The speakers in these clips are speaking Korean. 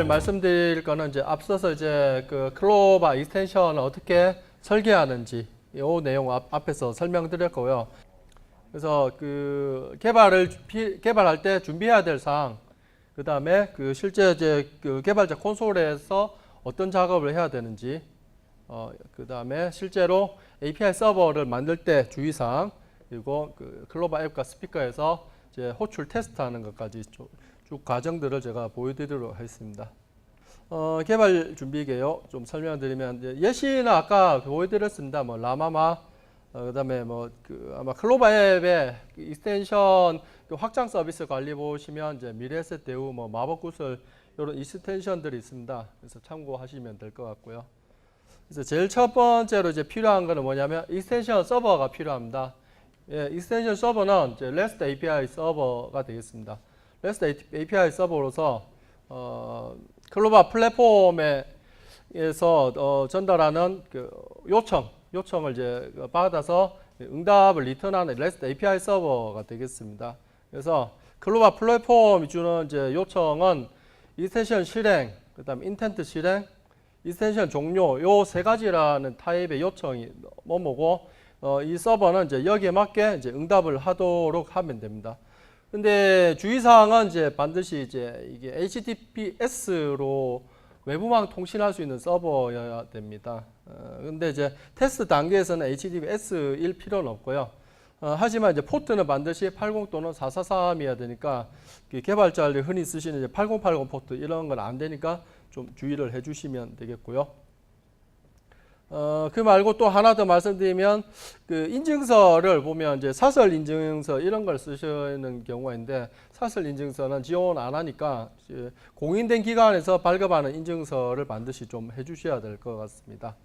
말씀드릴 거는 이제 앞서서 이제 그 클로바 익스텐션을 어떻게 설계하는지 이 내용 앞에서 설명드렸고요. 그래서 그 개발할 때 준비해야 될 사항, 그 다음에 그 실제 이제 그 개발자 콘솔에서 어떤 작업을 해야 되는지, 그 다음에 실제로 API 서버를 만들 때 주의사항, 그리고 그 클로바 앱과 스피커에서 이제 호출 테스트하는 것까지 쭉 과정들을 제가 보여드리도록 하겠습니다. 개발 준비 개요 좀 설명드리면 이제 예시는 아까 보여드렸습니다. 뭐 라마마, 그다음에 뭐 그 아마 클로바 앱의 익스텐션 확장 서비스 관리 보시면 이제 미래에셋 대우, 뭐 마법구슬 이런 익스텐션들이 있습니다. 그래서 참고하시면 될 것 같고요. 그래서 제일 첫 번째로 이제 필요한 거는 뭐냐면 익스텐션 서버가 필요합니다. 예, 익스텐션 서버는 이제 REST API 서버가 되겠습니다. REST API 서버로서 클로바 플랫폼에서 전달하는 그 요청을 이제 받아서 응답을 리턴하는 REST API 서버가 되겠습니다. 그래서 클로바 플랫폼이 주는 이제 요청은 익스텐션 실행, 그다음 인텐트 실행, 익스텐션 종료 요 세 가지라는 타입의 요청이 뭐고 이 서버는 이제 여기에 맞게 이제 응답을 하도록 하면 됩니다. 근데 주의사항은 이제 반드시 이제 이게 HTTPS로 외부망 통신할 수 있는 서버여야 됩니다. 근데 이제 테스트 단계에서는 HTTPS일 필요는 없고요. 하지만 이제 포트는 반드시 80 또는 443이어야 되니까 개발자들이 흔히 쓰시는 이제 8080 포트 이런 건 안 되니까 좀 주의를 해주시면 되겠고요. 그 말고 또 하나 더 말씀드리면 그 인증서를 보면 이제 사설 인증서 이런 걸 쓰시는 경우가 있는데 사설 인증서는 지원 안 하니까 공인된 기관에서 발급하는 인증서를 반드시 좀 해주셔야 될 것 같습니다.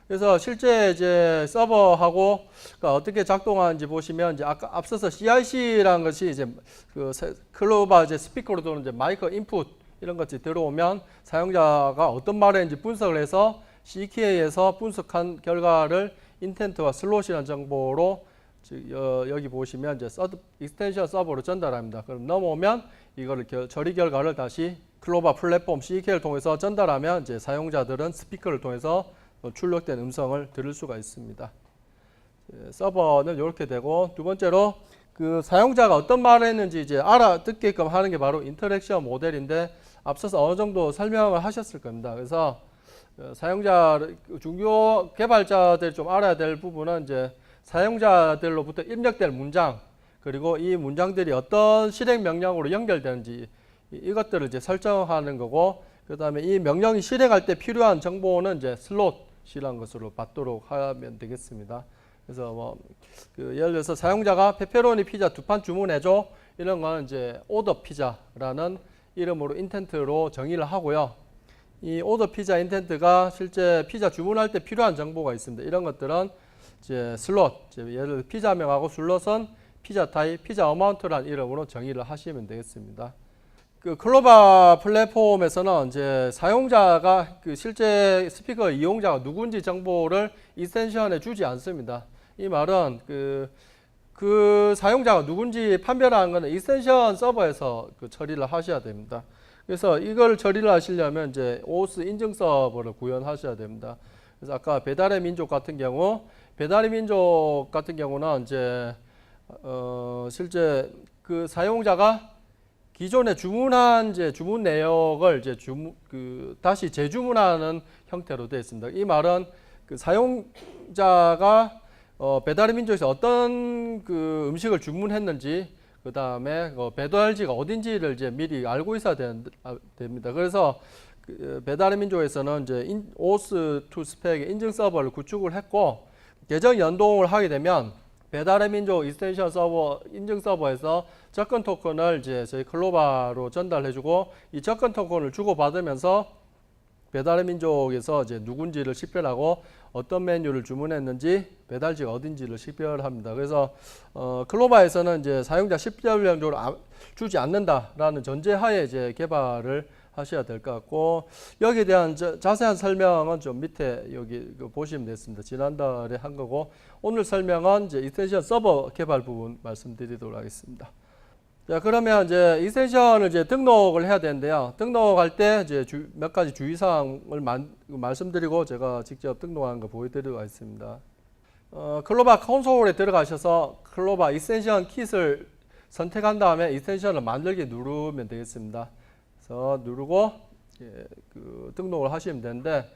그래서 실제 이제 서버하고 어떻게 작동하는지 보시면 이제 아까 앞서서 CIC라는 것이 이제 그 클로바 이제 스피커로 들어오는 이제 마이크 인풋 이런 것이 들어오면 사용자가 어떤 말을 했는지 분석을 해서 CK에서 분석한 결과를 인텐트와 슬롯이라는 정보로 여기 보시면 이제 익스텐션 서버로 전달합니다. 그럼 넘어오면 이거를 처리 결과를 다시 클로바 플랫폼 CK를 통해서 전달하면 이제 사용자들은 스피커를 통해서 출력된 음성을 들을 수가 있습니다. 서버는 이렇게 되고 두 번째로 그 사용자가 어떤 말을 했는지 이제 알아듣게끔 하는 게 바로 인터랙션 모델인데 앞서서 어느 정도 설명을 하셨을 겁니다. 그래서 사용자 중요 개발자들이 좀 알아야 될 부분은 이제 사용자들로부터 입력될 문장 그리고 이 문장들이 어떤 실행 명령으로 연결되는지 이것들을 이제 설정하는 거고 그다음에 이 명령이 실행할 때 필요한 정보는 이제 슬롯이라는 것으로 받도록 하면 되겠습니다. 그래서 뭐 예를 들어서 사용자가 페페로니 피자 2판 주문해줘 이런 건 이제 오더 피자라는 이름으로 인텐트로 정의를 하고요. 이 오더 피자 인텐트가 실제 피자 주문할 때 필요한 정보가 있습니다. 이런 것들은 이제 슬롯, 예를 들어 피자명하고 슬롯은 피자 타입, 피자 어마운트라는 이름으로 정의를 하시면 되겠습니다. 그 클로바 플랫폼에서는 이제 사용자가 그 실제 스피커 이용자가 누군지 정보를 익스텐션에 주지 않습니다. 이 말은 그 사용자가 누군지 판별하는 것은 익스텐션 서버에서 그 처리를 하셔야 됩니다. 그래서 이걸 처리를 하시려면 이제 OS 인증 서버를 구현하셔야 됩니다. 그래서 아까 배달의 민족 같은 경우는 이제 실제 그 사용자가 기존에 주문한 이제 주문 내역을 이제 다시 재주문하는 형태로 되어 있습니다. 이 말은 그 사용자가 배달의 민족에서 어떤 그 음식을 주문했는지 그 다음에 배달지가 어딘지를 이제 미리 알고 있어야 됩니다. 그래서 배달의 민족에서는 이제 OS to 스펙의 인증 서버를 구축을 했고 계정 연동을 하게 되면 배달의 민족 익스텐션 서버 인증 서버에서 접근 토큰을 이제 저희 클로바로 전달해주고 이 접근 토큰을 주고받으면서 배달의 민족에서 이제 누군지를 식별하고 어떤 메뉴를 주문했는지 배달지가 어딘지를 식별합니다. 그래서 클로바에서는 이제 사용자 식별령적으로 주지 않는다라는 전제하에 이제 개발을 하셔야 될 것 같고 여기에 대한 자세한 설명은 좀 밑에 여기 보시면 되겠습니다. 지난달에 한 거고 오늘 설명은 이제 익스텐션 서버 개발 부분 말씀드리도록 하겠습니다. 자, 그러면 이제 익스텐션을 이제 등록을 해야 되는데요. 등록할 때 이제 몇 가지 주의사항을 말씀드리고 제가 직접 등록하는 거 보여드리도록 하겠습니다. 클로바 콘솔에 들어가셔서 클로바 익스텐션 킷을 선택한 다음에 익스텐션을 만들기 누르면 되겠습니다. 그래서 누르고 등록을 하시면 되는데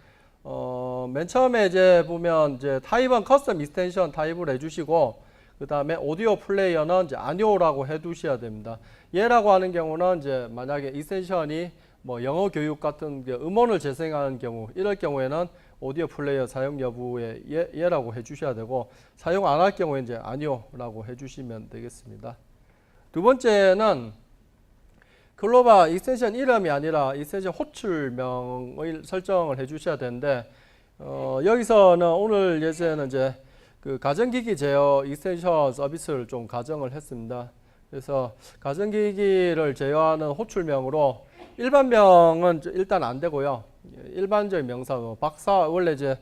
맨 처음에 이제 보면 이제 타입은 커스텀 익스텐션 타입을 해주시고 그 다음에 오디오 플레이어는 이제 아니오라고 해두셔야 됩니다. 얘라고 하는 경우는 이제 만약에 익스텐션이 뭐 영어 교육 같은 음원을 재생하는 경우 이럴 경우에는 오디오 플레이어 사용 여부에 얘라고 해주셔야 되고 사용 안 할 경우에 이제 아니오라고 해주시면 되겠습니다. 두 번째는 클로바 익스텐션 이름이 아니라 익스텐션 호출명을 설정을 해주셔야 되는데 여기서는 오늘 예제는 이제 그 가정기기 제어 익스텐션 서비스를 좀 가정을 했습니다. 그래서 가정기기를 제어하는 호출명으로 일반명은 일단 안 되고요. 일반적인 명사, 박사, 원래 이제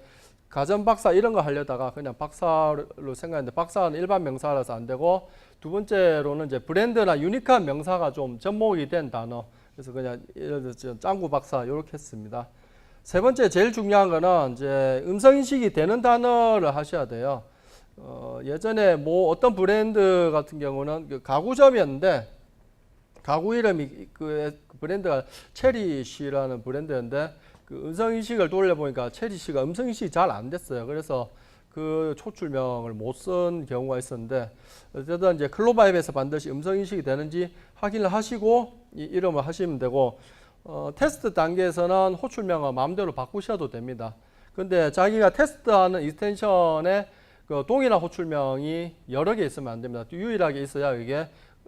가전박사 이런 거 하려다가 그냥 박사로 생각했는데 박사는 일반 명사라서 안 되고 두 번째로는 이제 브랜드나 유니크한 명사가 좀 접목이 된 단어. 그래서 그냥 예를 들어서 짱구 박사 이렇게 했습니다. 세 번째 제일 중요한 거는 이제 음성인식이 되는 단어를 하셔야 돼요. 예전에 뭐 어떤 브랜드 같은 경우는 그 가구점이었는데 가구 이름이 그 브랜드가 체리씨라는 브랜드였는데 그 음성인식을 돌려보니까 체리씨가 음성인식이 잘 안 됐어요. 그래서 그 호출명을 못 쓴 경우가 있었는데 어쨌든 이제 클로바 앱에서 반드시 음성인식이 되는지 확인을 하시고 이 이름을 하시면 되고 테스트 단계에서는 호출명을 마음대로 바꾸셔도 됩니다. 근데 자기가 테스트하는 익스텐션에 그 동일한 호출명이 여러 개 있으면 안 됩니다. 유일하게 있어야 이게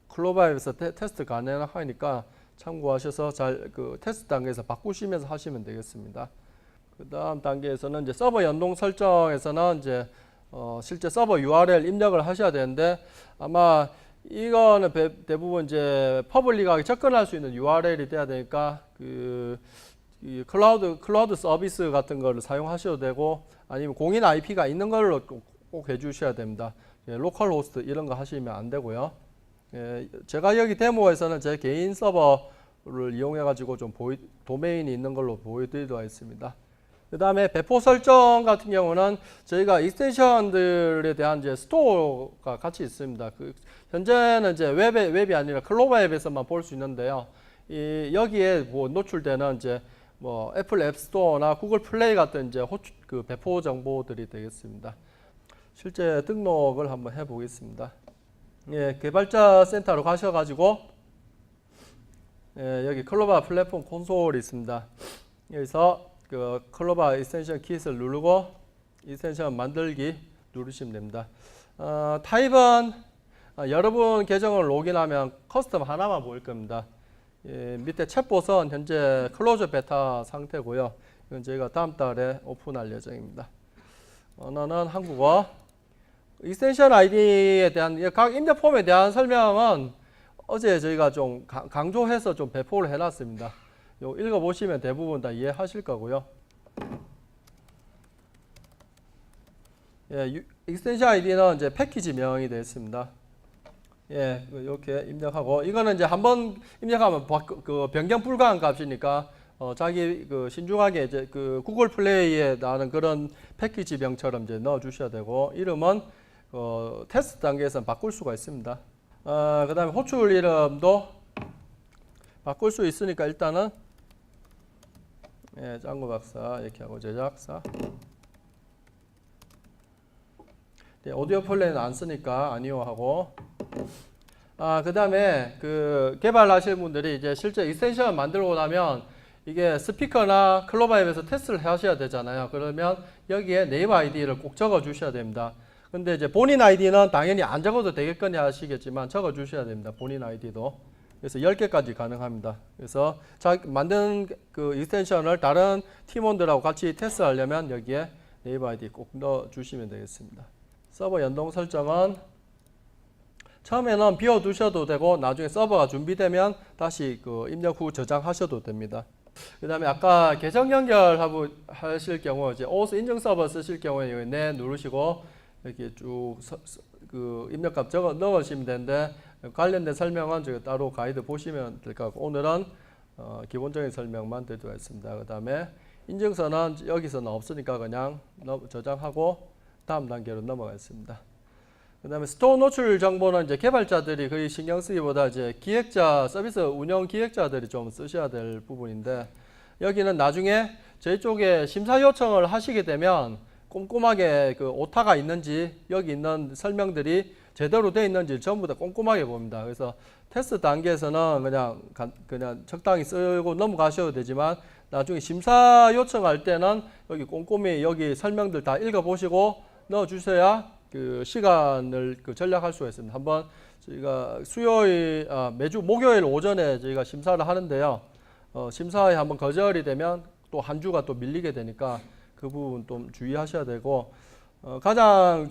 클로바 앱에서 테스트 가능하니까 참고하셔서 잘 그 테스트 단계에서 바꾸시면서 하시면 되겠습니다. 그 다음 단계에서는 이제 서버 연동 설정에서는 이제 실제 서버 URL 입력을 하셔야 되는데 아마 이거는 대부분 이제 퍼블릭하게 접근할 수 있는 URL이 돼야 되니까 이 클라우드 서비스 같은 거를 사용하셔도 되고 아니면 공인 IP가 있는 걸로 꼭 해주셔야 됩니다. 로컬 호스트 이런 거 하시면 안 되고요. 제가 여기 데모에서는 제 개인 서버를 이용해 가지고 좀 도메인이 있는 걸로 보여드리도록 하겠습니다. 그 다음에 배포 설정 같은 경우는 저희가 익스텐션들에 대한 이제 스토어가 같이 있습니다. 현재는 이제 웹이 아니라 클로바 앱에서만 볼 수 있는데요. 여기에 뭐 노출되는 이제 뭐 애플 앱 스토어나 구글 플레이 같은 이제 그 배포 정보들이 되겠습니다. 실제 등록을 한번 해보겠습니다. 개발자 센터로 가셔가지고 여기 클로바 플랫폼 콘솔이 있습니다. 여기서 그 클로바 익스텐션 킷을 누르고 익스텐션 만들기 누르시면 됩니다. 타입은 여러분 계정을 로그인하면 커스텀 하나만 보일 겁니다. 밑에 챗봇은 현재 클로저 베타 상태고요. 이건 저희가 다음 달에 오픈할 예정입니다. 언어는 한국어. 익스텐션 아이디에 대한 각 입력 폼에 대한 설명은 어제 저희가 좀 강조해서 좀 배포를 해놨습니다. 읽어보시면 대부분 다 이해하실 거고요. 익스텐션 아이디는 이제 패키지명이 되어 있습니다. 이렇게 입력하고 이거는 이제 한번 입력하면 변경 불가한 값이니까 자기 신중하게 이제 구글 플레이에 나오는 그런 패키지명처럼 이제 넣어 주셔야 되고 이름은 테스트 단계에서는 바꿀 수가 있습니다. 그 다음에 호출 이름도 바꿀 수 있으니까 일단은 짱구 박사 이렇게 하고 제작사. 오디오 플레이는 안 쓰니까 아니요 하고. 그 다음에 개발하실 분들이 이제 실제 익스텐션 만들고 나면 이게 스피커나 클로바 앱에서 테스트를 하셔야 되잖아요. 그러면 여기에 네이버 아이디를 꼭 적어 주셔야 됩니다. 근데 이제 본인 아이디는 당연히 안 적어도 되겠거니 하시겠지만 적어 주셔야 됩니다. 본인 아이디도. 그래서 10개까지 가능합니다. 그래서 만든 익스텐션을 다른 팀원들하고 같이 테스트하려면 여기에 네이버 아이디 꼭 넣어 주시면 되겠습니다. 서버 연동 설정은 처음에는 비워두셔도 되고 나중에 서버가 준비되면 다시 입력 후 저장하셔도 됩니다. 그 다음에 아까 계정 연결하실 경우 이제 OAuth 인증 서버 쓰실 경우에 네 누르시고 이렇게 쭉 그 입력값 적어 넣으시면 되는데 관련된 설명은 저희 따로 가이드 보시면 될 것 같고 오늘은 기본적인 설명만 드리도록 하겠습니다. 그 다음에 인증서는 여기서는 없으니까 그냥 저장하고 다음 단계로 넘어가겠습니다. 그 다음에 스토어 노출 정보는 이제 개발자들이 거의 신경 쓰기보다 이제 기획자, 서비스 운영 기획자들이 좀 쓰셔야 될 부분인데 여기는 나중에 저희 쪽에 심사 요청을 하시게 되면 꼼꼼하게 그 오타가 있는지 여기 있는 설명들이 제대로 되어 있는지 전부 다 꼼꼼하게 봅니다. 그래서 테스트 단계에서는 그냥 적당히 쓰고 넘어가셔도 되지만 나중에 심사 요청할 때는 여기 꼼꼼히 여기 설명들 다 읽어보시고 넣어주셔야 그 시간을 전략할 수가 있습니다. 한번 저희가 매주 목요일 오전에 저희가 심사를 하는데요. 심사에 한번 거절이 되면 또 한 주가 또 밀리게 되니까 그 부분 좀 주의하셔야 되고 가장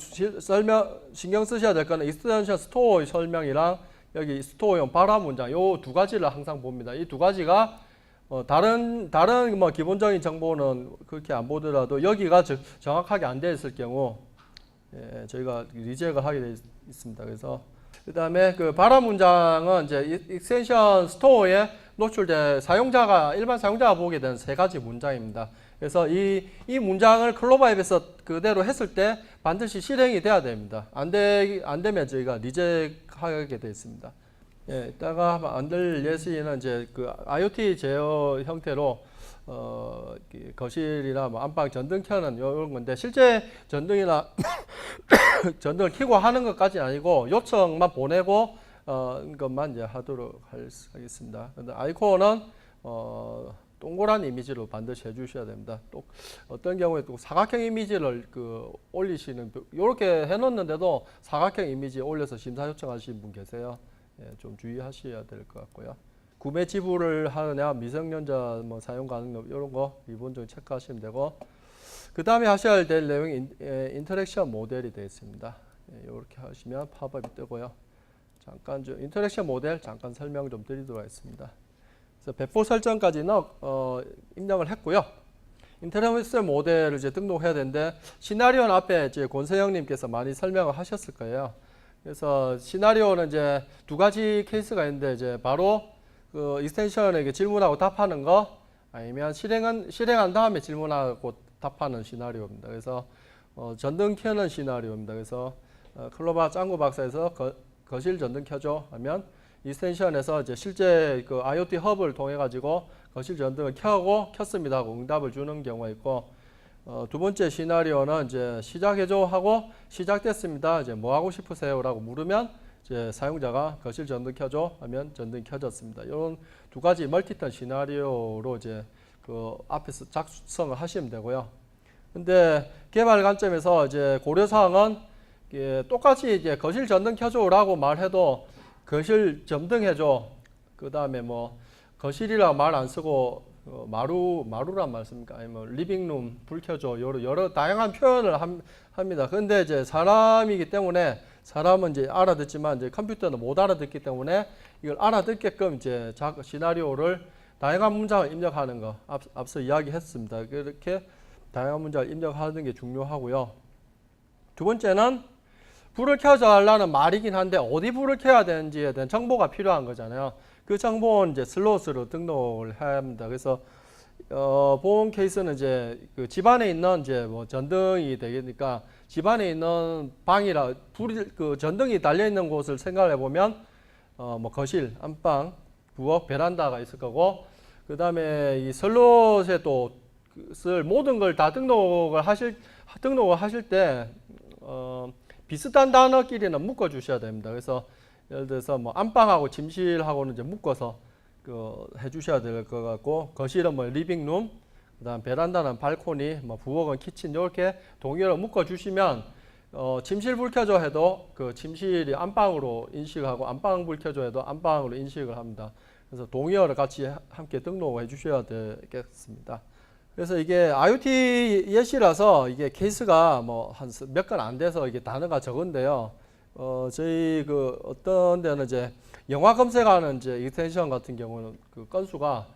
신경 쓰셔야 될 거는 익스텐션 스토어의 설명이랑 여기 스토어용 발화 문장 요 두 가지를 항상 봅니다. 이 두 가지가 다른 뭐 기본적인 정보는 그렇게 안 보더라도 여기가 정확하게 안 되어 있을 경우 저희가 리젝을 하게 되어 있습니다. 그래서 그 다음에 그 발화 문장은 이제 익스텐션 스토어에 노출된 일반 사용자가 보게 되는 세 가지 문장입니다. 그래서 이 문장을 클로바 앱에서 그대로 했을 때 반드시 실행이 돼야 됩니다. 안 되면 저희가 리젝하게 되어 있습니다. 이따가 만들 예시는 이제 그 IoT 제어 형태로 거실이나 뭐 안방 전등 켜는 이런 건데 실제 전등이나 전등을 켜고 하는 것까지는 아니고 요청만 보내고 것만 이제 하도록 하겠습니다. 근데 아이콘은 동그란 이미지로 반드시 해주셔야 됩니다. 또 어떤 경우에 또 사각형 이미지를 올리시는 이렇게 해놓는데도 사각형 이미지 올려서 심사 요청하시는 분 계세요. 좀 주의하셔야 될 것 같고요. 구매 지불을 하느냐, 미성년자 뭐 사용 가능 이런 거 기본적으로 체크하시면 되고 그 다음에 하셔야 될 내용이 인터랙션 모델이 되어 있습니다. 이렇게 하시면 팝업이 뜨고요. 잠깐 인터랙션 모델 잠깐 설명 좀 드리도록 하겠습니다. 그래서 배포 설정까지는 입력을 했고요. 인터랙션 모델을 이제 등록해야 되는데 시나리오는 앞에 이제 권세영님께서 많이 설명을 하셨을 거예요. 그래서 시나리오는 이제 두 가지 케이스가 있는데 이제 바로 그 익스텐션에게 질문하고 답하는 거 아니면 실행한 다음에 질문하고 답하는 시나리오입니다. 그래서 전등 켜는 시나리오입니다. 그래서 클로바 짱구 박사에서 거실 전등 켜줘 하면 익스텐션에서 이제 실제 그 IoT 헙을 통해 가지고 거실 전등을 켜고 켰습니다 하고 응답을 주는 경우가 있고 두 번째 시나리오는 이제 시작해줘 하고 시작됐습니다. 이제 뭐 하고 싶으세요라고 물으면 이제 사용자가 거실 전등 켜줘 하면 전등이 켜졌습니다. 이런 두 가지 멀티턴 시나리오로 이제 그 앞에서 작성을 하시면 되고요. 근데 개발 관점에서 이제 고려 사항은 똑같이 이제 거실 전등 켜줘라고 말해도 거실 전등 해줘. 그 다음에 뭐 거실이라 말 안 쓰고 마루란 말 씁니까? 아니면 리빙룸 불 켜줘. 여러 다양한 표현을 합니다. 근데 이제 사람이기 때문에 사람은 이제 알아듣지만 이제 컴퓨터는 못 알아듣기 때문에 이걸 알아듣게끔 이제 시나리오를 다양한 문장을 입력하는 거 앞서 이야기했습니다. 그렇게 다양한 문장을 입력하는 게 중요하고요. 두 번째는 불을 켜달라는 말이긴 한데 어디 불을 켜야 되는지에 대한 정보가 필요한 거잖아요. 그 정보는 이제 슬롯으로 등록을 해야 합니다. 그래서 본 케이스는 이제 그 집안에 있는 이제 뭐 전등이 되니까 집안에 있는 방이라 그 전등이 달려 있는 곳을 생각해 보면 뭐 거실, 안방, 부엌, 베란다가 있을 거고 그 다음에 이 슬롯에 또 쓸 모든 걸 다 등록을 하실 때 비슷한 단어끼리는 묶어 주셔야 됩니다. 그래서 예를 들어서 뭐 안방하고 침실하고는 이제 묶어서 해주셔야 될 것 같고 거실은 뭐 리빙룸, 그다음 베란다는 발코니, 뭐 부엌은 키친 이렇게 동의어로 묶어 주시면 침실 불 켜줘 해도 그 침실이 안방으로 인식하고 안방 불 켜줘 해도 안방으로 인식을 합니다. 그래서 동의어를 같이 함께 등록해 주셔야 되겠습니다. 그래서 이게 IoT 예시라서 이게 케이스가 뭐 한 몇 건 안 돼서 이게 단어가 적은데요. 저희 그 어떤 데는 이제 영화 검색하는 이제 익스텐션 같은 경우는 그 건수가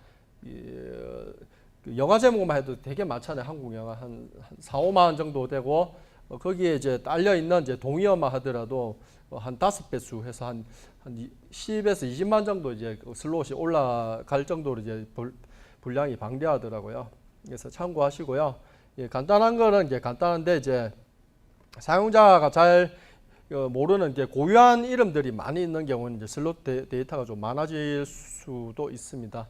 그 영화 제목만 해도 되게 많잖아요. 한국 영화 한 4, 5만 원 정도 되고 거기에 이제 딸려 있는 이제 동의어만 하더라도 한 5배수 해서 한 10에서 20만 정도 이제 슬롯이 올라갈 정도로 이제 분량이 방대하더라고요. 그래서 참고하시고요. 예, 간단한 거는 이제 간단한데 이제 사용자가 잘 모르는 이제 고유한 이름들이 많이 있는 경우는 이제 슬롯 데이터가 좀 많아질 수도 있습니다.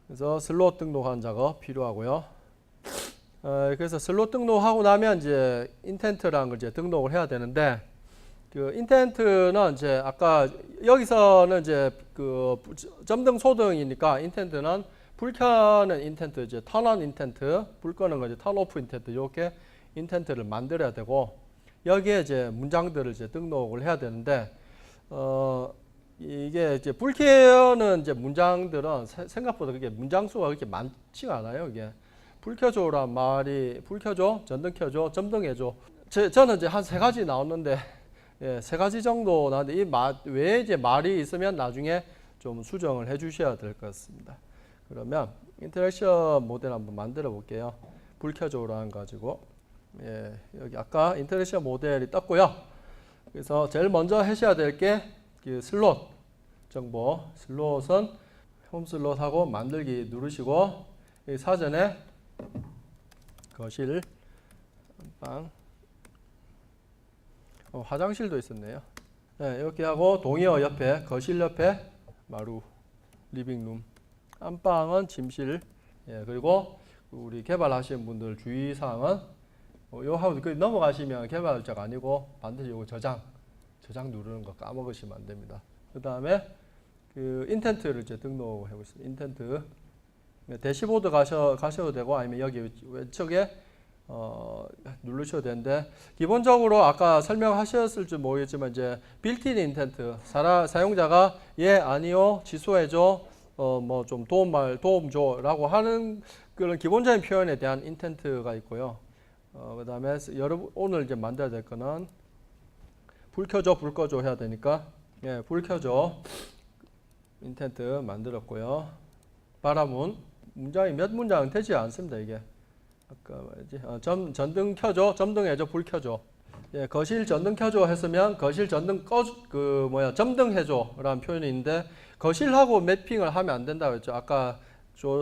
그래서 슬롯 등록하는 작업 필요하고요. 그래서 슬롯 등록하고 나면 이제 인텐트라는 걸 이제 등록을 해야 되는데, 그 인텐트는 이제 아까 여기서는 이제 그 점등 소등이니까 인텐트는 불 켜는 인텐트, 이제 턴온 인텐트, 불 끄는 거 이제 턴오프 인텐트, 이렇게 인텐트를 만들어야 되고, 여기에 이제 문장들을 이제 등록을 해야 되는데, 이게 이제 불 켜는 이제 문장들은 생각보다 그게 문장 수가 그렇게 많지가 않아요. 이게 불 켜줘란 말이 불 켜줘, 전등 켜줘, 점등해줘. 저는 이제 한 3가지 나왔는데, 예, 3가지 정도 나왔는데 이 외에 이제 말이 있으면 나중에 좀 수정을 해주셔야 될 것 같습니다. 그러면 인터랙션 모델 한번 만들어 볼게요. 불 켜줘란 가지고, 예, 여기 아까 인터랙션 모델이 떴고요. 그래서 제일 먼저 하셔야 될 게 그 슬롯 정보, 슬롯은 홈 슬롯하고 만들기 누르시고, 이 사전에 거실, 방, 화장실도 있었네요. 네, 이렇게 하고 동의어 옆에, 거실 옆에 마루, 리빙룸, 안방은 침실. 예, 그리고 우리 개발하시는 분들 주의사항은 요 하고 넘어가시면 개발자가 아니고 반드시 요거 저장 누르는 거 까먹으시면 안 됩니다. 그 다음에 그 인텐트를 이제 등록해 보겠습니다. 인텐트. 대시보드 가셔도 되고 아니면 여기 왼쪽에 누르셔도 되는데, 기본적으로 아까 설명하셨을지 모르겠지만 이제 빌트인 인텐트, 사용자가 예, 아니요, 취소해줘, 뭐 좀 도움 줘라고 하는 그런 기본적인 표현에 대한 인텐트가 있고요. 그 다음에 여러분 오늘 이제 만들어야 될 거는 불 켜줘, 불 꺼줘 해야 되니까, 예, 불 켜줘 인텐트 만들었고요. 바라문 문장이 몇 문장은 되지 않습니다. 이게 아까 뭐지? 전등 켜줘, 점등해줘, 불 켜줘. 예, 거실 전등 켜줘 했으면 거실 전등 점등해줘라는 표현이 있는데, 거실하고 매핑을 하면 안 된다고 했죠. 아까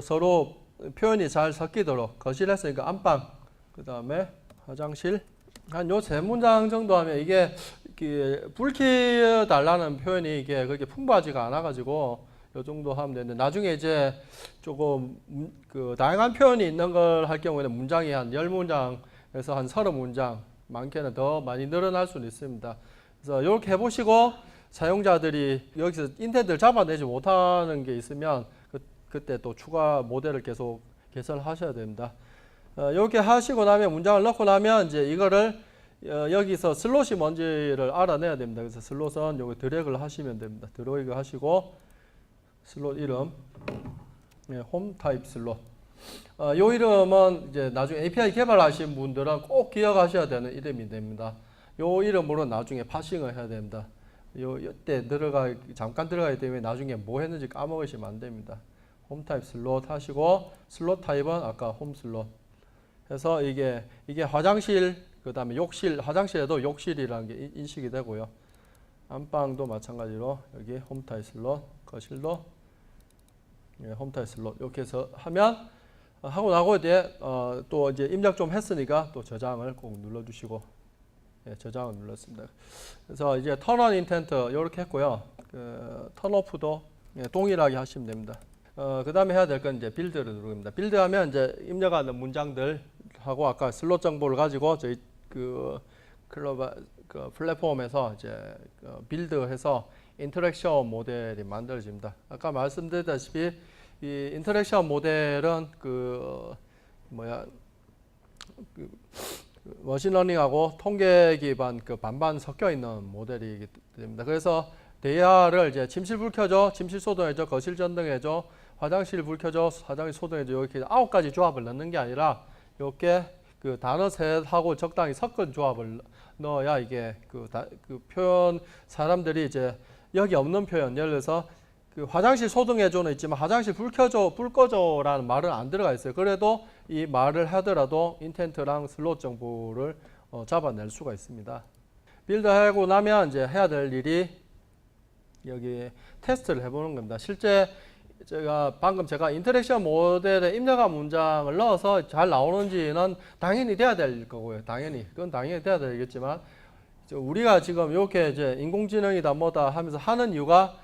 서로 표현이 잘 섞이도록 거실 했으니까 안방, 그 다음에 화장실, 한 요 3문장 정도 하면 이게 불 켜달라는 표현이 이게 그렇게 풍부하지가 않아가지고 요 정도 하면 되는데, 나중에 이제 조금 그 다양한 표현이 있는 걸 할 경우에는 문장이 한 10문장에서 한 30문장, 많게는 더 많이 늘어날 수는 있습니다. 그래서 이렇게 해보시고 사용자들이 여기서 인텐트를 잡아내지 못하는 게 있으면 그때 또 추가 모델을 계속 개선하셔야 됩니다. 이렇게 하시고 나면 문장을 넣고 나면 이제 이거를 여기서 슬롯이 뭔지를 알아내야 됩니다. 그래서 슬롯은 여기 드래그를 하시면 됩니다. 드래그 하시고 슬롯 이름, 예, 홈 타입 슬롯. 요 이름은 이제 나중에 API 개발하신 분들은 꼭 기억하셔야 되는 이름이 됩니다. 요 이름으로 나중에 파싱을 해야 됩니다. 이때 잠깐 들어가기 때문에 나중에 뭐 했는지 까먹으시면 안 됩니다. 홈 타입 슬롯 하시고, 슬롯 타입은 아까 홈 슬롯 해서 이게 화장실, 그 다음에 욕실, 화장실에도 욕실이라는 게 인식이 되고요. 안방도 마찬가지로 여기 홈 타입 슬롯, 거실도 예, 홈 타입 슬롯 이렇게 해서 하면, 하고 나고 이제 또 이제 입력 좀 했으니까 또 저장을 꼭 눌러주시고, 예, 저장을 눌렀습니다. 그래서 이제 턴온 인텐트 이렇게 했고요. 그 턴오프도 예, 동일하게 하시면 됩니다. 그 다음에 해야 될 건 이제 빌드를 누릅니다. 빌드하면 이제 입력하는 문장들 하고 아까 슬롯 정보를 가지고 저희 그 플랫폼에서 이제 빌드해서 인터랙션 모델이 만들어집니다. 아까 말씀드렸다시피 이 인터랙션 모델은 머신러닝하고 통계 기반 반반 섞여 있는 모델이기 때문에, 그래서 데이터를 이제 침실 불 켜줘, 침실 소등해줘, 거실 전등해줘, 화장실 불 켜줘, 화장실 소등해줘, 이렇게 9가지 조합을 넣는 게 아니라 이렇게 그 단어 셋하고 적당히 섞은 조합을 넣어야 이게 그 표현, 사람들이 이제 여기 없는 표현, 예를 들어서 그 화장실 소등해줘는 있지만 화장실 불 켜줘, 불 꺼줘라는 말은 안 들어가 있어요. 그래도 이 말을 하더라도 인텐트랑 슬롯 정보를 잡아낼 수가 있습니다. 빌드하고 나면 이제 해야 될 일이 여기 테스트를 해보는 겁니다. 실제 방금 제가 인터랙션 모델에 입력한 문장을 넣어서 잘 나오는지는 당연히 돼야 될 거고요. 그건 당연히 돼야 되겠지만 우리가 지금 이렇게 이제 인공지능이다 뭐다 하면서 하는 이유가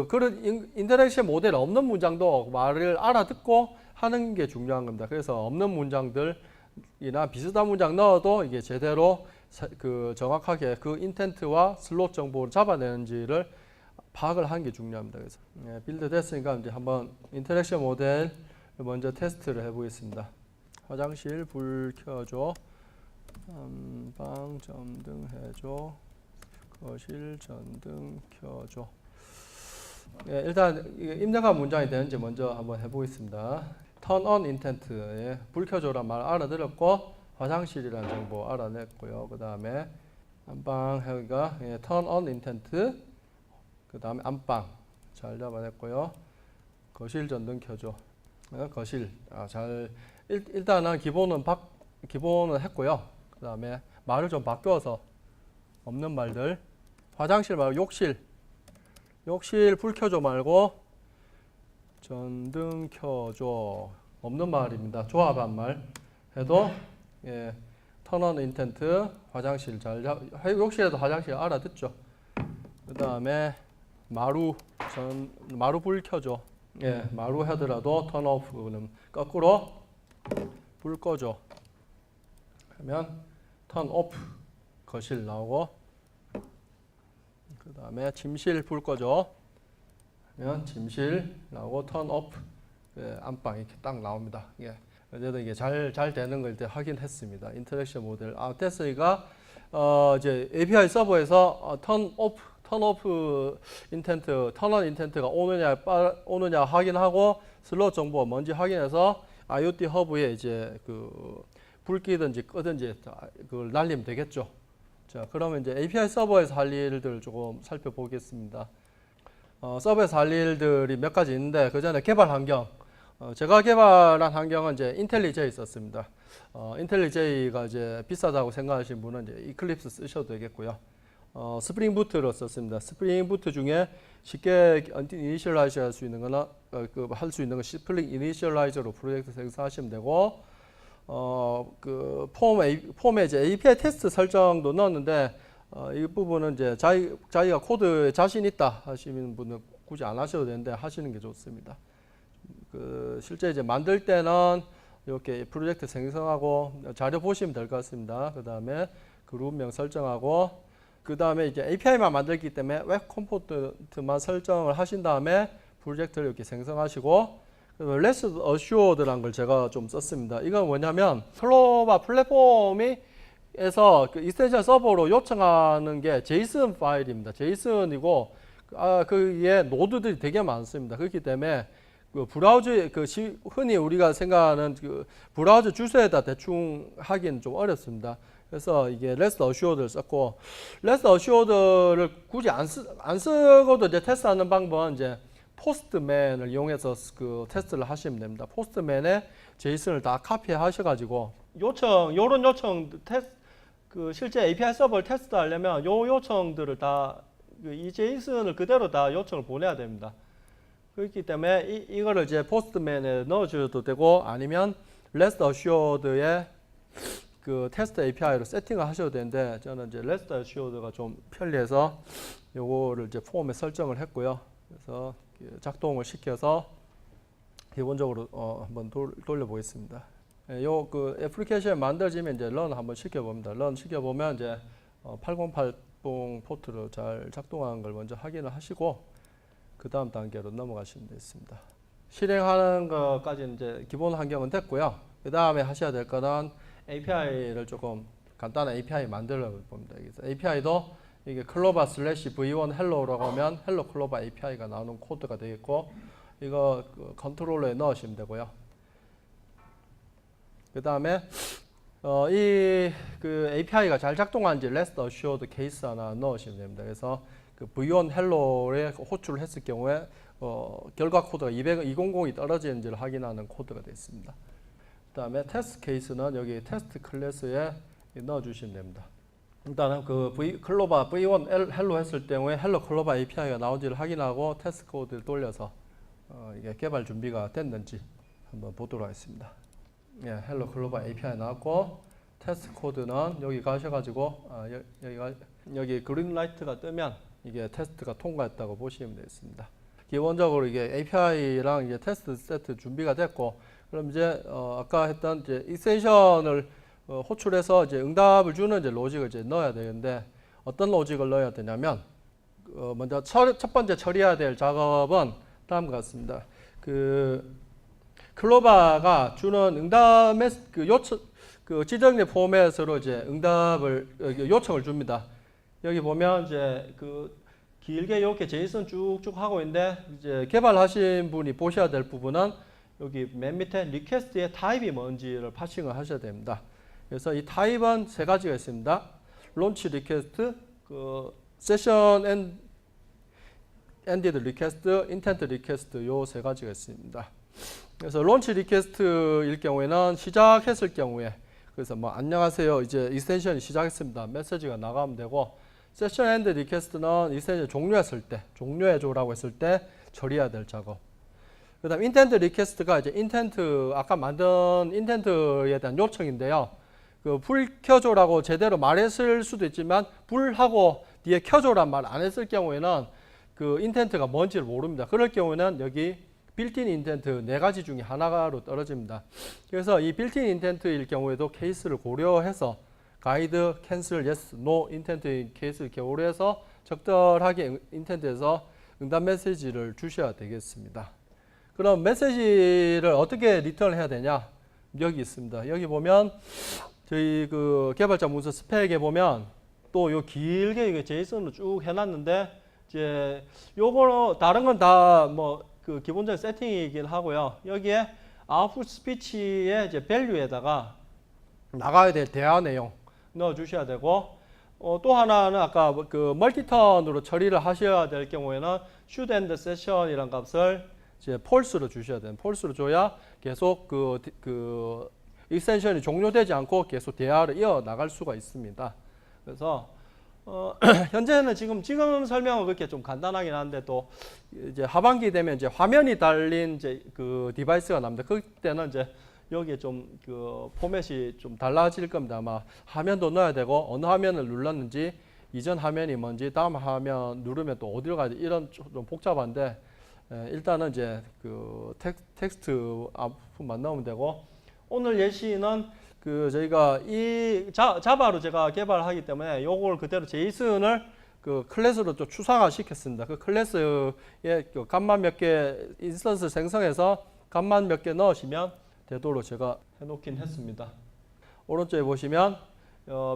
그런 인터랙션 모델 없는 문장도 말을 알아듣고 하는 게 중요한 겁니다. 그래서 없는 문장들이나 비슷한 문장 넣어도 이게 제대로 정확하게 그 인텐트와 슬롯 정보를 잡아내는지를 파악을 하는 게 중요합니다. 그래서 빌드 됐으니까 이제 한번 인터랙션 모델 먼저 테스트를 해보겠습니다. 화장실 불 켜줘. 방 점등해줘. 거실 전등 켜줘. 일단 입력한 문장이 되는지 먼저 한번 해보겠습니다. turn on intent에 불 켜줘란 말 알아들었고 화장실이라는 정보 알아냈고요. 그 다음에 안방 여기가 turn on intent. 그 다음에 안방 잘 잡아냈고요. 거실 전등 켜줘. 거실 일단은 기본은 했고요. 그 다음에 말을 좀 바꿔서 없는 말들 화장실 말고 욕실 불 켜줘 말고 전등 켜줘 없는 말입니다. 조합한 말 해도 turn on intent 화장실 욕실에도 화장실 알아듣죠. 그 다음에 마루 불 켜줘. 마루 하더라도 turn off는 거꾸로 불 꺼줘. 그러면 turn off 거실 나오고 그 다음에 침실 불 꺼줘. 그러면 침실 나오고 turn off 안방 이렇게 딱 나옵니다. 어쨌든 이게 잘 되는 걸 이제 확인했습니다. 인터랙션 모델 됐으니까 이제 API 서버에서 turn on intent가 오느냐 확인하고 슬롯 정보 뭔지 확인해서 IoT 허브에 이제 불 끼든지 끄든지 그걸 날리면 되겠죠. 자, 그러면 이제 API 서버에서 할 일들을 조금 살펴보겠습니다. 서버에서 할 일들이 몇 가지 있는데 그 전에 개발 환경. 제가 개발한 환경은 이제 인텔리제이 썼습니다. 인텔리제이가 이제 비싸다고 생각하시는 분은 이제 이클립스 쓰셔도 되겠고요. 스프링 부트로 썼습니다. 스프링 부트 중에 쉽게 이니셜라이즈 할 수 있는 거나 할 수 있는 거 스프링 이니셜라이저로 프로젝트 생성하시면 되고 폼에 이제 API 테스트 설정도 넣었는데 이 부분은 이제 자기가 코드에 자신 있다 하시는 분은 굳이 안 하셔도 되는데 하시는 게 좋습니다. 실제 이제 만들 때는 이렇게 프로젝트 생성하고 자료 보시면 될 것 같습니다. 그 다음에 그룹명 설정하고 그 다음에 이제 API만 만들기 때문에 웹 컴포넌트만 설정을 하신 다음에 프로젝트를 이렇게 생성하시고 Rest Assured라는 걸 제가 좀 썼습니다. 이건 뭐냐면 클로바 플랫폼에서 익스텐션 서버로 요청하는 게 JSON 파일입니다. JSON이고 그에 노드들이 되게 많습니다. 그렇기 때문에 브라우저 흔히 우리가 생각하는 브라우저 주소에다 대충 하기는 좀 어렵습니다. 그래서 이게 Rest Assured를 썼고 Rest Assured를 굳이 안 쓰고도 이제 테스트하는 방법은 이제 포스트맨을 이용해서 테스트를 하시면 됩니다. 포스트맨에 JSON을 다 카피하셔가지고 요런 요청 실제 API 서버를 테스트하려면 요 요청들을 다 이 JSON을 그대로 다 요청을 보내야 됩니다. 그렇기 때문에 이거를 이제 포스트맨에 넣어줘도 되고 아니면 Rest Assured에 테스트 API로 세팅을 하셔도 되는데 저는 이제 Rest Assured가 좀 편리해서 요거를 이제 폼에 설정을 했고요. 그래서 작동을 시켜서 기본적으로 한번 돌려보겠습니다. 요 애플리케이션 만들어지면 이제 런 한번 시켜봅니다. 런 시켜보면 이제 8080 포트로 잘 작동하는 걸 먼저 확인을 하시고 그 다음 단계로 넘어가시면 되겠습니다. 실행하는 것까지는 이제 기본 환경은 됐고요. 그 다음에 하셔야 될 거는 API를 조금 간단한 API 만들어 봅니다. 그래서 API도 이게 클로바 /v1 hello라고 하면 hello 클로바 API가 나오는 코드가 되겠고 이거 컨트롤러에 넣으시면 되고요. 그 다음에 API가 잘 작동하는지 Rest Assured 케이스 하나 넣으시면 됩니다. 그래서 v1 hello에 호출을 했을 경우에 결과 코드가 200이 떨어지는지를 확인하는 코드가 되어 있습니다. 그 다음에 테스트 케이스는 여기 테스트 클래스에 넣어주시면 됩니다. 일단은 그 클로바 V1 헬로 했을 경우에 헬로 클로바 API가 나온지를 확인하고 테스트 코드를 돌려서 이게 개발 준비가 됐는지 한번 보도록 하겠습니다. 예, 헬로 클로바 API 나왔고 테스트 코드는 여기 가셔가지고 여기 그린 라이트가 뜨면 이게 테스트가 통과했다고 보시면 되겠습니다. 기본적으로 이게 API랑 이제 테스트 세트 준비가 됐고, 그럼 이제 아까 했던 이제 익스텐션을 호출해서 이제 응답을 주는 이제 로직을 이제 넣어야 되는데, 어떤 로직을 넣어야 되냐면 먼저 첫 번째 처리해야 될 작업은 다음과 같습니다. 그 클로바가 주는 응답 그 지정된 포맷으로 이제 응답을 요청을 줍니다. 여기 보면 이제 그 길게 이렇게 제이슨 쭉쭉 하고 있는데, 이제 개발하신 분이 보셔야 될 부분은 여기 맨 밑에 리퀘스트의 타입이 뭔지를 파싱을 하셔야 됩니다. 그래서 이 타입은 세 가지가 있습니다. 론치 리퀘스트, 그 세션 엔디드 리퀘스트, 인텐트 리퀘스트, 요 세 가지가 있습니다. 그래서 론치 리퀘스트일 경우에는 시작했을 경우에, 그래서 뭐 안녕하세요, 이제 익스텐션이 시작했습니다, 메시지가 나가면 되고, 세션 엔드 리퀘스트는 익스텐션 종료했을 때, 종료해줘라고 했을 때 처리해야 될 작업. 그 다음 인텐트 리퀘스트가 이제 인텐트, 아까 만든 인텐트에 대한 요청인데요. 그 불 켜줘라고 제대로 말했을 수도 있지만, 불하고 뒤에 켜줘란 말 안 했을 경우에는 그 인텐트가 뭔지를 모릅니다. 그럴 경우에는 여기 빌트인 인텐트 네 가지 중에 하나로 떨어집니다. 그래서 이 빌트인 인텐트일 경우에도 케이스를 고려해서 가이드, 캔슬, 예스, 노 인텐트인 케이스를 고려해서 적절하게 인텐트에서 응답 메시지를 주셔야 되겠습니다. 그럼 메시지를 어떻게 리턴을 해야 되냐? 여기 있습니다. 여기 보면 저희 그 개발자 문서 스펙에 보면 또 요 길게 이게 제이슨으로 쭉 해놨는데, 이제 요거는 다른 건 다 뭐 그 기본적인 세팅이긴 하고요. 여기에 아웃풋 스피치의 이제 밸류에다가 나가야 될 대화 내용 넣어 주셔야 되고, 또 하나는 아까 그 멀티턴으로 처리를 하셔야 될 경우에는 should end session이란 값을 이제 false로 주셔야 돼요. false로 줘야 계속 그 익스텐션이 종료되지 않고 계속 대화를 이어 나갈 수가 있습니다. 그래서 현재는 지금 설명은 그렇게 좀 간단하긴 한데, 또 이제 하반기 되면 이제 화면이 달린 이제 그 디바이스가 납니다. 그때는 이제 여기에 좀 그 포맷이 좀 달라질 겁니다. 아마 화면도 넣어야 되고, 어느 화면을 눌렀는지, 이전 화면이 뭔지, 다음 화면 누르면 또 어디로 가야 돼, 이런 좀 복잡한데, 일단은 이제 그 텍스트 아웃풋만 넣으면 되고, 오늘 예시는 그 저희가 이 자바로 제가 개발하기 때문에 요걸 그대로 제이슨을 그 클래스로 좀 추상화 시켰습니다. 그 클래스에 그 값만 몇 개 인스턴스 생성해서 값만 몇 개 넣으시면 되도록 제가 해놓긴 했습니다. 오른쪽에 보시면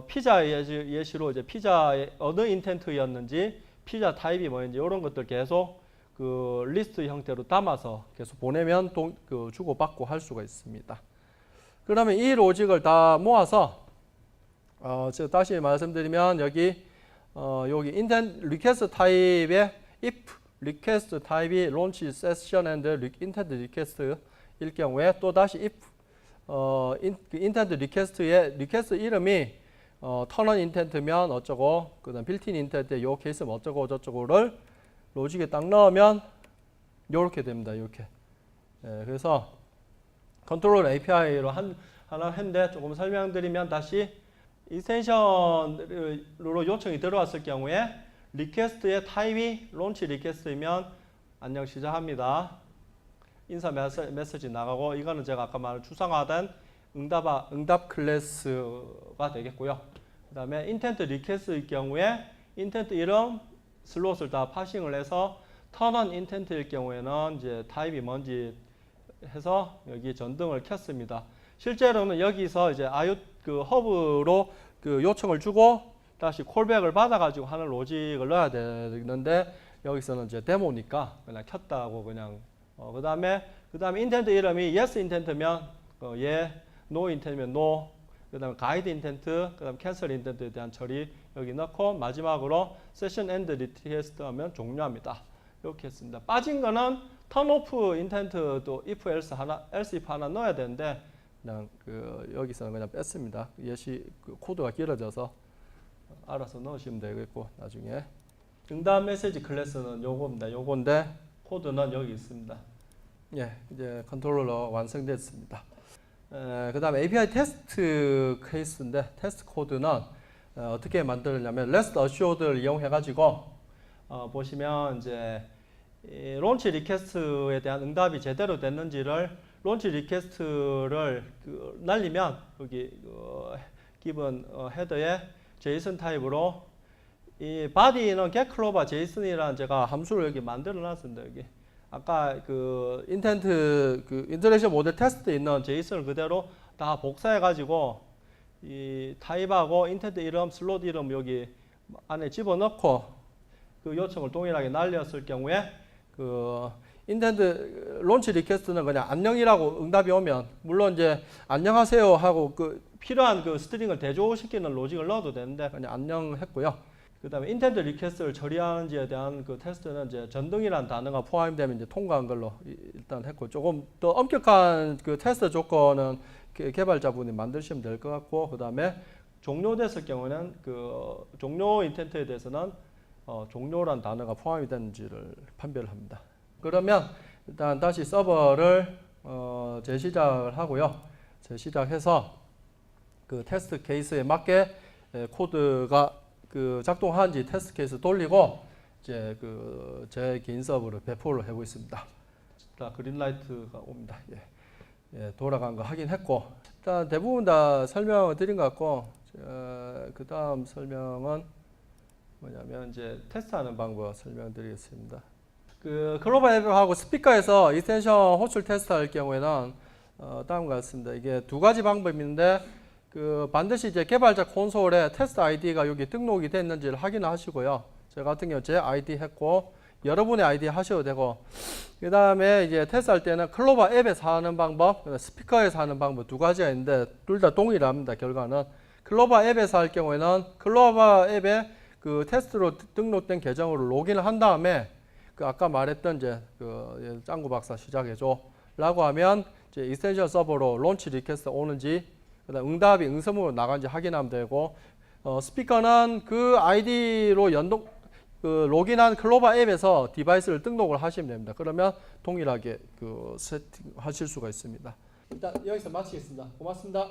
피자 예시로 이제 피자의 어느 인텐트였는지, 피자 타입이 뭐였는지 이런 것들 계속 그 리스트 형태로 담아서 계속 보내면 그 주고받고 할 수가 있습니다. 그러면 이 로직을 다 모아서 제가 다시 말씀드리면 여기 인텐트 리퀘스트 타입의 if 리퀘스트 타입이 launch session and intent request일 경우에, 또 다시 if 인텐트 리퀘스트의 리퀘스트 이름이 turn on intent면 어쩌고, 그다음 built-in intent의 요 케이스면 어쩌고 저쩌고를 로직에 딱 넣으면 이렇게 됩니다. 이렇게. 그래서 컨트롤 API로 하나 했는데, 조금 설명드리면 다시 익스텐션으로 요청이 들어왔을 경우에 리퀘스트의 타입이 론치 리퀘스트이면 안녕 시작합니다. 인사 메시지 나가고, 이거는 제가 아까 말한 추상화된 응답 클래스가 되겠고요. 그 다음에 인텐트 리퀘스트일 경우에 인텐트 이름 슬롯을 다 파싱을 해서 turn on intent일 경우에는 이제 타입이 뭔지 해서 여기 전등을 켰습니다. 실제로는 여기서 이제 그 허브로 그 요청을 주고 다시 콜백을 받아가지고 하는 로직을 넣어야 되는데, 여기서는 이제 데모니까 그냥 켰다고 그냥 그 다음에 인텐트 이름이 yes intent면 예, no intent면 no, 그 다음에 가이드 인텐트, 그 다음에 캔슬 인텐트에 대한 처리 여기 넣고, 마지막으로 세션 엔드 리퀘스트 하면 종료합니다. 이렇게 했습니다. 빠진 거는 turn off intent도 if else if 하나 넣어야 되는데, 그냥 여기서는 그냥 뺐습니다. 예시 코드가 길어져서 알아서 넣으시면 되겠고 나중에 응답 메시지 클래스는 요겁니다. 요건데 코드는 여기 있습니다. 예, 이제 컨트롤러 완성됐습니다. 그다음에 API 테스트 케이스인데 테스트 코드는 어떻게 만들었냐면 REST Assured를 이용해 가지고 보시면 이제 론치 리퀘스트에 대한 응답이 제대로 됐는지를 론치 리퀘스트를 날리면 여기 기본 헤더에 JSON 타입으로 이 body는 getClover JSON이라는 제가 함수를 여기 만들어 놨습니다. 여기 아까 인터랙션 모델 테스트에 있는 JSON을 그대로 다 복사해 가지고 이 타입하고 인텐트 이름, 슬롯 이름 여기 안에 집어넣고 그 요청을 동일하게 날렸을 경우에 인텐트 론치 리퀘스트는 그냥 안녕이라고 응답이 오면 물론 이제 안녕하세요 하고 필요한 스트링을 대조시키는 로직을 넣어도 되는데 그냥 안녕 했고요. 그다음에 인텐트 리퀘스트를 처리하는지에 대한 테스트는 이제 전등이라는 단어가 포함되면 이제 통과한 걸로 일단 했고 조금 더 엄격한 테스트 조건은 개발자분이 만드시면 될 것 같고 그다음에 종료됐을 경우는 종료 인텐트에 대해서는 종료란 단어가 포함이 되는지를 판별을 합니다. 그러면 일단 다시 서버를 재시작을 하고요. 재시작해서 테스트 케이스에 맞게 코드가 작동하는지 테스트 케이스 돌리고 이제 제 개인 서버를 배포를 하고 있습니다. 자, 그린라이트가 옵니다. 예, 돌아간 거 확인했고 일단 대부분 다 설명을 드린 것 같고 그 다음 설명은 뭐냐면 이제 테스트하는 방법 설명드리겠습니다. 글로벌 앱하고 스피커에서 익스텐션 호출 테스트 할 경우에는 다음과 같습니다. 이게 두 가지 방법이 있는데 반드시 이제 개발자 콘솔에 테스트 아이디가 여기 등록이 됐는지를 확인하시고요. 저 같은 경우 제 아이디 했고 여러분의 아이디 하셔도 되고 그 다음에 이제 테스트할 때는 클로버 앱에서 하는 방법, 스피커에서 하는 방법 두 가지가 있는데 둘 다 동일합니다. 결과는 클로버 앱에서 할 경우에는 클로버 앱에 테스트로 등록된 계정으로 로그인을 한 다음에 아까 말했던 이제 짱구 박사 시작해줘 라고 하면 이제 익스텐션 서버로 론치 리퀘스트 오는지 그다음 응답이 응성으로 나간지 확인하면 되고 스피커는 그 아이디로 로그인한 클로버 앱에서 디바이스를 등록을 하시면 됩니다. 그러면 동일하게 세팅하실 수가 있습니다. 일단 여기서 마치겠습니다. 고맙습니다.